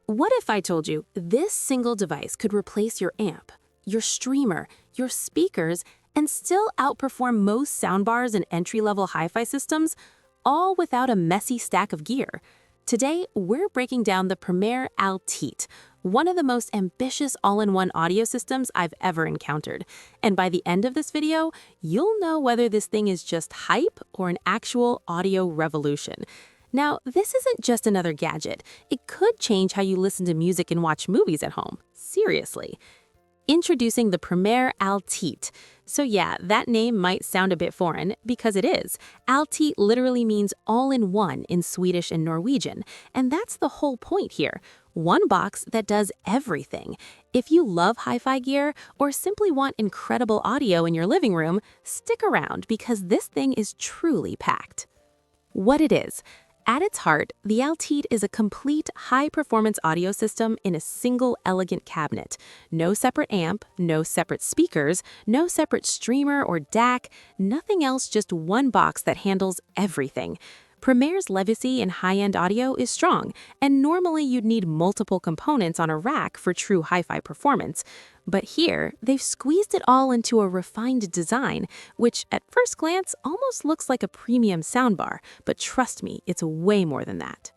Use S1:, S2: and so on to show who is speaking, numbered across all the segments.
S1: What if I told you this single device could replace your amp, your streamer, your speakers, and still outperform most soundbars and entry-level hi-fi systems, all without a messy stack of gear? Today, we're breaking down the Primare Allt-i-Ett, one of the most ambitious all-in-one audio systems I've ever encountered. And by the end of this video, you'll know whether this thing is just hype or an actual audio revolution. Now, this isn't just another gadget. It could change how you listen to music and watch movies at home. Seriously. Introducing the Primare Allt-i-Ett. So yeah, that name might sound a bit foreign, because it is. Allt-i literally means all-in-one in Swedish and Norwegian, and that's the whole point here. One box that does everything. If you love hi-fi gear or simply want incredible audio in your living room, stick around because this thing is truly packed. What it is. At its heart, the Allt-i-Ett is a complete high-performance audio system in a single elegant cabinet. No separate amp, no separate speakers, no separate streamer or DAC, nothing else, just one box that handles everything. Primare's legacy in high-end audio is strong, and normally you'd need multiple components on a rack for true hi-fi performance. But here, they've squeezed it all into a refined design, which at first glance almost looks like a premium soundbar, but trust me, it's way more than that.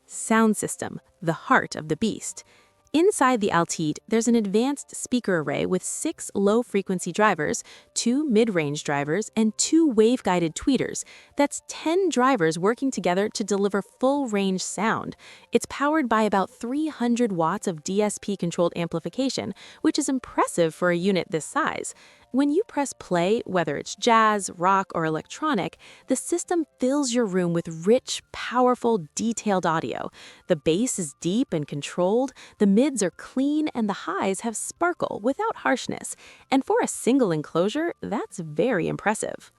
S1: Sound system, the heart of the beast. Inside the Allt-i-Ett, there's an advanced speaker array with 6 low-frequency drivers, 2 mid-range drivers, and 2 wave-guided tweeters. That's 10 drivers working together to deliver full-range sound. It's powered by about 300 watts of DSP-controlled amplification, which is impressive for a unit this size. When you press play, whether it's jazz, rock, or electronic, the system fills your room with rich, powerful, detailed audio. The bass is deep and controlled, the mids are clean, and the highs have sparkle without harshness. And for a single enclosure, that's very impressive.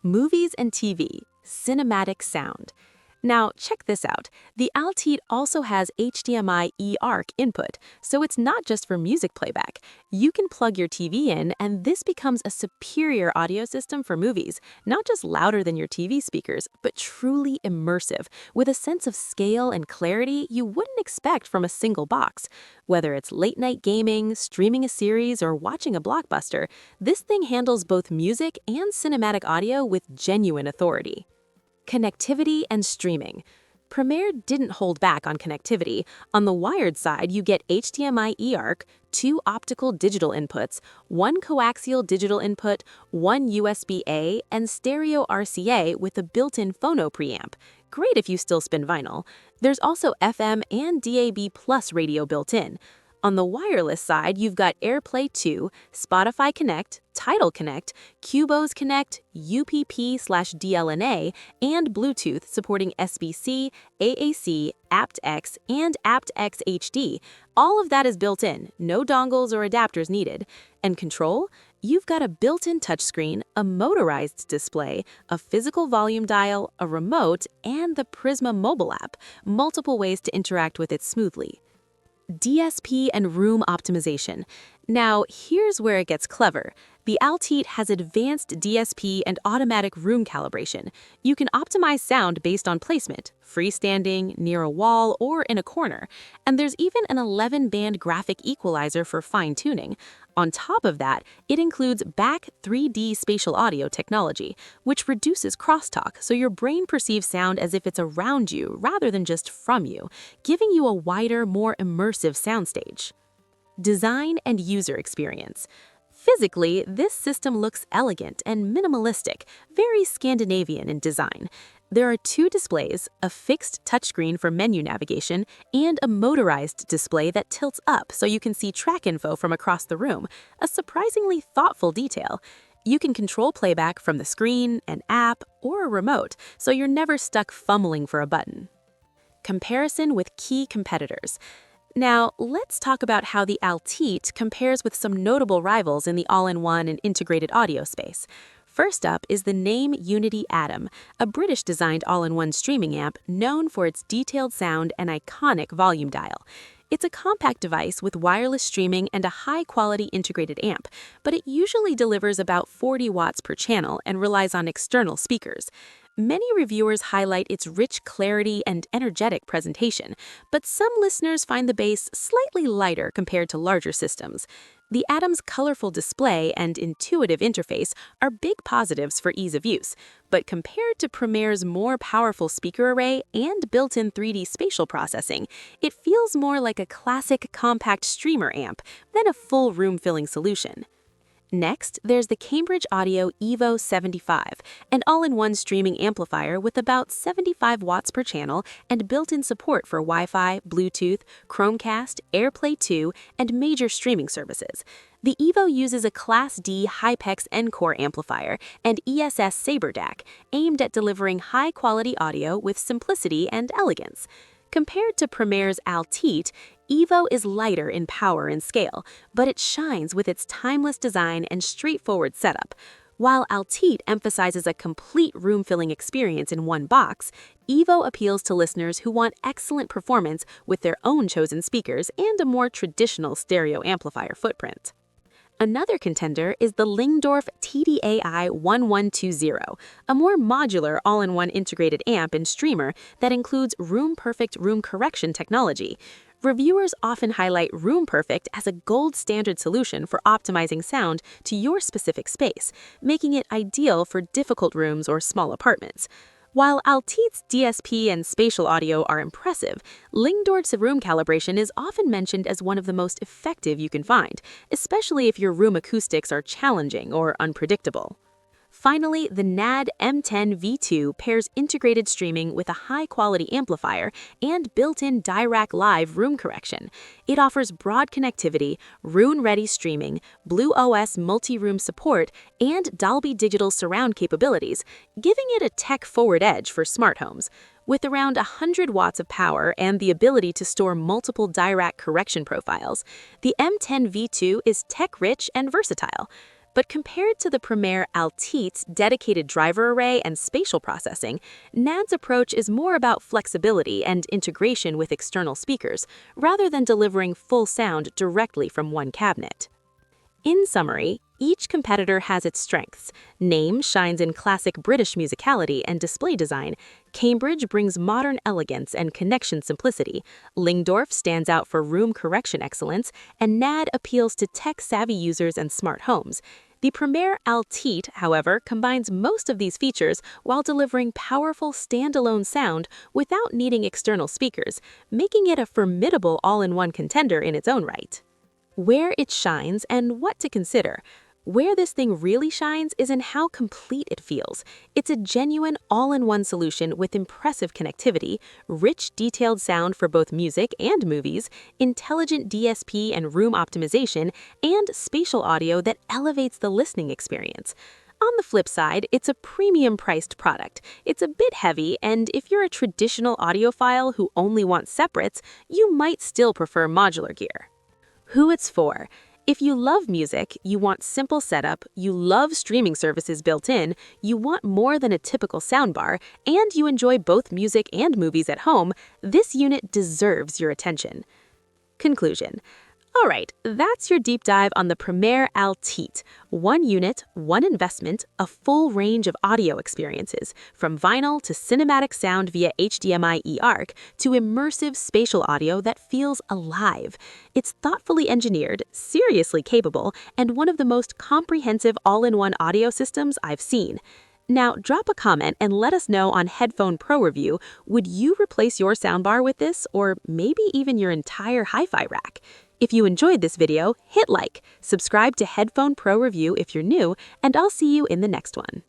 S1: Movies and TV, cinematic sound. Now, check this out. The Allt-i-Ett also has HDMI eARC input, so it's not just for music playback. You can plug your TV in, and this becomes a superior audio system for movies, not just louder than your TV speakers, but truly immersive, with a sense of scale and clarity you wouldn't expect from a single box. Whether it's late-night gaming, streaming a series, or watching a blockbuster, this thing handles both music and cinematic audio with genuine authority. Connectivity and streaming. Primare didn't hold back on connectivity. On the wired side, you get HDMI eARC, 2 optical digital inputs, 1 coaxial digital input, 1 USB-A, and stereo RCA with a built-in phono preamp. Great if you still spin vinyl. There's also FM and DAB+ radio built in. On the wireless side, you've got AirPlay 2, Spotify Connect, Tidal Connect, Qobuz Connect, UPP/DLNA, and Bluetooth supporting SBC, AAC, aptX, and aptX HD. All of that is built in, no dongles or adapters needed. And control? You've got a built-in touchscreen, a motorized display, a physical volume dial, a remote, and the Prisma mobile app, multiple ways to interact with it smoothly. DSP and room optimization. Now, here's where it gets clever. The Allt-i-Ett has advanced DSP and automatic room calibration. You can optimize sound based on placement, freestanding, near a wall, or in a corner. And there's even an 11-band graphic equalizer for fine-tuning. On top of that, it includes BACCH 3D spatial audio technology, which reduces crosstalk so your brain perceives sound as if it's around you rather than just from you, giving you a wider, more immersive soundstage. Design and user experience. Physically, this system looks elegant and minimalistic, very Scandinavian in design. There are 2 displays, a fixed touchscreen for menu navigation, and a motorized display that tilts up so you can see track info from across the room, a surprisingly thoughtful detail. You can control playback from the screen, an app, or a remote, so you're never stuck fumbling for a button. Comparison with key competitors. Now, let's talk about how the Allt-i-Ett compares with some notable rivals in the all-in-one and integrated audio space. First up is the Naim Uniti Atom, a British-designed all-in-one streaming amp known for its detailed sound and iconic volume dial. It's a compact device with wireless streaming and a high-quality integrated amp, but it usually delivers about 40 watts per channel and relies on external speakers. Many reviewers highlight its rich clarity and energetic presentation, but some listeners find the bass slightly lighter compared to larger systems. The Atom's colorful display and intuitive interface are big positives for ease of use, but compared to Primare's more powerful speaker array and built-in 3D spatial processing, it feels more like a classic compact streamer amp than a full room-filling solution. Next, there's the Cambridge Audio Evo 75, an all-in-one streaming amplifier with about 75 watts per channel and built-in support for Wi-Fi, Bluetooth, Chromecast, AirPlay 2, and major streaming services. The Evo uses a Class D HyPX Encore amplifier and ESS Saber DAC, aimed at delivering high-quality audio with simplicity and elegance. Compared to Primare's Allt-i-Ett, Evo is lighter in power and scale, but it shines with its timeless design and straightforward setup. While Allt-i-Ett emphasizes a complete room-filling experience in one box, Evo appeals to listeners who want excellent performance with their own chosen speakers and a more traditional stereo amplifier footprint. Another contender is the Lyngdorf TDAI-1120, a more modular all-in-one integrated amp and streamer that includes RoomPerfect room correction technology. Reviewers often highlight RoomPerfect as a gold standard solution for optimizing sound to your specific space, making it ideal for difficult rooms or small apartments. While Allt-i-Ett's DSP and spatial audio are impressive, Lyngdorf's room calibration is often mentioned as one of the most effective you can find, especially if your room acoustics are challenging or unpredictable. Finally, the NAD M10 V2 pairs integrated streaming with a high-quality amplifier and built-in Dirac Live room correction. It offers broad connectivity, Roon-ready streaming, Blue OS multi-room support, and Dolby Digital surround capabilities, giving it a tech-forward edge for smart homes. With around 100 watts of power and the ability to store multiple Dirac correction profiles, the M10 V2 is tech-rich and versatile. But compared to the Primare Allt-i-Ett's dedicated driver array and spatial processing, NAD's approach is more about flexibility and integration with external speakers, rather than delivering full sound directly from one cabinet. In summary, each competitor has its strengths. Naim shines in classic British musicality and display design. Cambridge brings modern elegance and connection simplicity. Lyngdorf stands out for room correction excellence, and NAD appeals to tech-savvy users and smart homes. The Primare Allt-i-Ett, however, combines most of these features while delivering powerful standalone sound without needing external speakers, making it a formidable all-in-one contender in its own right. Where it shines and what to consider. Where this thing really shines is in how complete it feels. It's a genuine all-in-one solution with impressive connectivity, rich detailed sound for both music and movies, intelligent DSP and room optimization, and spatial audio that elevates the listening experience. On the flip side, it's a premium-priced product. It's a bit heavy, and if you're a traditional audiophile who only wants separates, you might still prefer modular gear. Who it's for. If you love music, you want simple setup, you love streaming services built in, you want more than a typical soundbar, and you enjoy both music and movies at home, this unit deserves your attention. Conclusion. Alright, that's your deep dive on the Primare Allt-i-Ett. One unit, one investment, a full range of audio experiences, from vinyl to cinematic sound via HDMI eARC to immersive spatial audio that feels alive. It's thoughtfully engineered, seriously capable, and one of the most comprehensive all-in-one audio systems I've seen. Now, drop a comment and let us know on Headphone Pro Review, would you replace your soundbar with this, or maybe even your entire HiFi rack? If you enjoyed this video, hit like, subscribe to Headphone Pro Review if you're new, and I'll see you in the next one.